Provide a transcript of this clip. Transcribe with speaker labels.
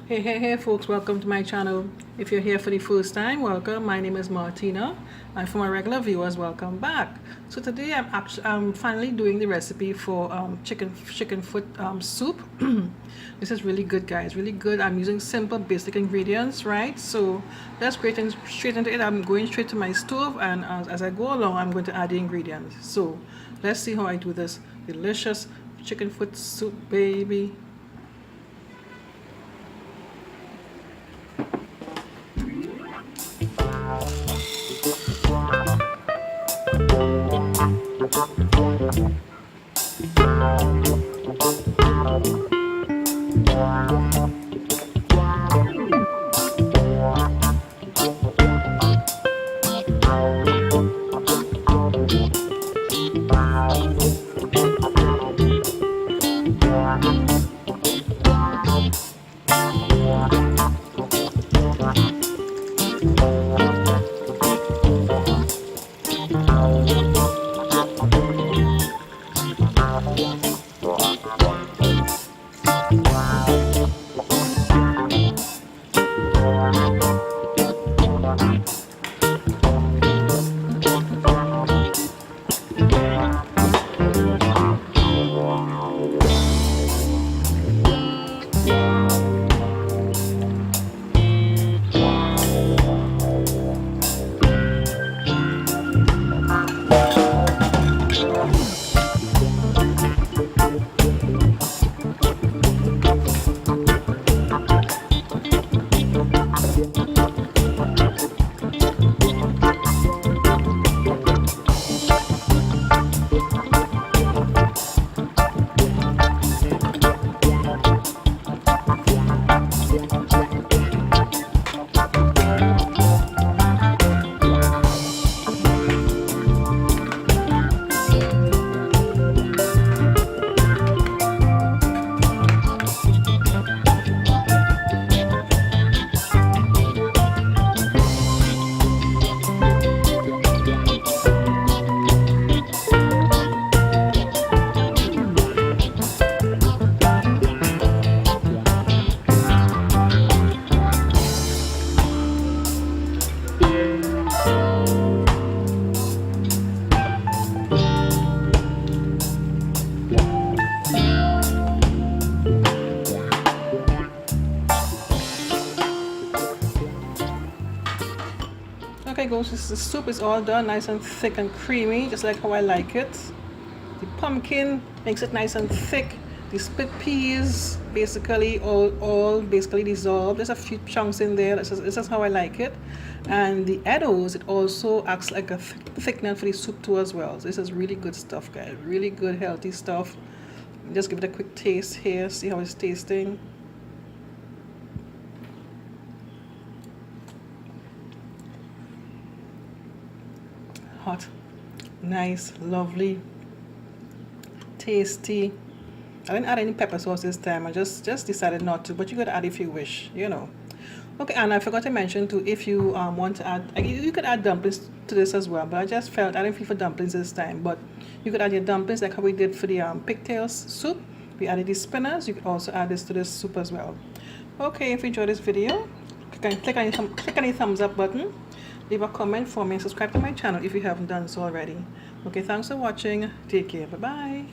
Speaker 1: Hey folks, welcome to my channel. If you're here for the first time, welcome. My name is Martina, and for my regular viewers, welcome back. So today I'm finally doing the recipe for chicken foot soup. This is really good, guys, really good. I'm using simple basic ingredients, right? So let's get straight into it. I'm going straight to my stove, and as I go along, I'm going to add the ingredients. So let's see how I do this delicious chicken foot soup, baby. Okay guys, the soup is all done, nice and thick and creamy, just like how I like it. The pumpkin makes it nice and thick. The split peas basically all basically dissolved. There's a few chunks in there. This is how I like it. And the eddoes, it also acts like a thickener for the soup too as well. So this is really good stuff, guys. Really good healthy stuff. Just give it a quick taste here, see how it's tasting. Hot, nice, lovely, tasty. I didn't add any pepper sauce this time. I just decided not to, but you could add if you wish, you know. Okay, and I forgot to mention too, if you want to add, you could add dumplings to this as well, but I just felt I didn't feel for dumplings this time. But you could add your dumplings like how we did for the pigtails soup. We added the spinners. You could also add this to this soup as well. Okay, if you enjoyed this video, click on the thumbs up button. Leave a comment for me and subscribe to my channel if you haven't done so already. Okay, thanks for watching. Take care. Bye-bye.